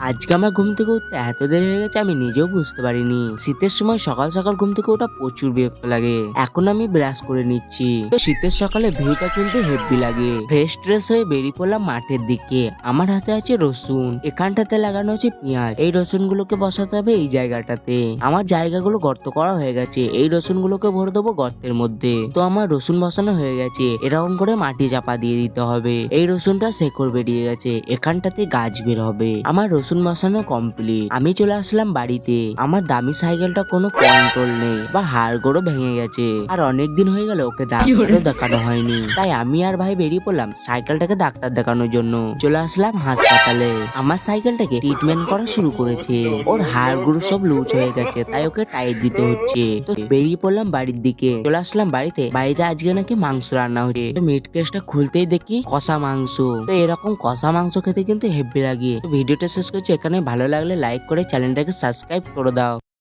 আজকে আমার ঘুম থেকে উঠতে এত দেরি হয়ে গেছে আমি নিজেও বুঝতে পারিনি। শীতের সময় সকাল সকাল ঘুম থেকে ওঠা প্রচুর বিরক্ত লাগে। এখন আমি ব্রাশ করে নিচ্ছি। তো শীতের সকালে ভিউটা কিন্তু হেভি লাগে। ফ্রেশ ট্রেশ হয়ে বেরিয়ে পড়লাম মাঠের দিকে। আমার হাতে আছে রসুন, এখানটাতে লাগানো আছে পেঁয়াজ। এই রসুন গুলোকে বসাতে হবে এই জায়গাটাতে। আমার জায়গাগুলো গর্ত করা হয়ে গেছে, এই রসুন গুলোকে ভরে দেবো গর্তের মধ্যে। তো আমার রসুন বসানো হয়ে গেছে, এরকম করে মাটি চাপা দিয়ে দিতে হবে। এই রসুনটা শেকড় বেরিয়ে গেছে, এখানটাতে গাছ বের হবে। আমার রসুন বসানো কমপ্লিট। আমি চলে আসলাম বাড়িতে। আমার দামি সাইকেলটা কোনো কন্ট্রোল নেই, বা হাড়গোড়ও ভেঙে গেছে। আর অনেক দিন হয়ে গেল ওকে ডাক্তারও দেখানো হয়নি। তাই আমি আর ভাই বেরিয়ে পড়লাম সাইকেলটাকে ডাক্তার দেখানোর জন্য। চলে আসলাম হাসপাতালে। আমার সাইকেলটাকে ট্রিটমেন্ট করা শুরু করেছে। ওর হাড়গুলো সব লুজ হয়ে গেছে, তাই ওকে টাইট দিতে হচ্ছে। তো বেরিয়ে পড়লাম বাড়ির দিকে। চলে আসলাম বাড়িতে। বাড়িতে আজকে নাকি মাংস রান্না হচ্ছে। মিট কেসটা খুলতেই দেখি কষা মাংস। তো এরকম কষা মাংস খেতে কিন্তু হেভি লাগে। ভিডিওটা শেষ করছি এখানে। ভালো লাগলে লাইক করে চ্যানেলটাকে সাবস্ক্রাইব করে দাও।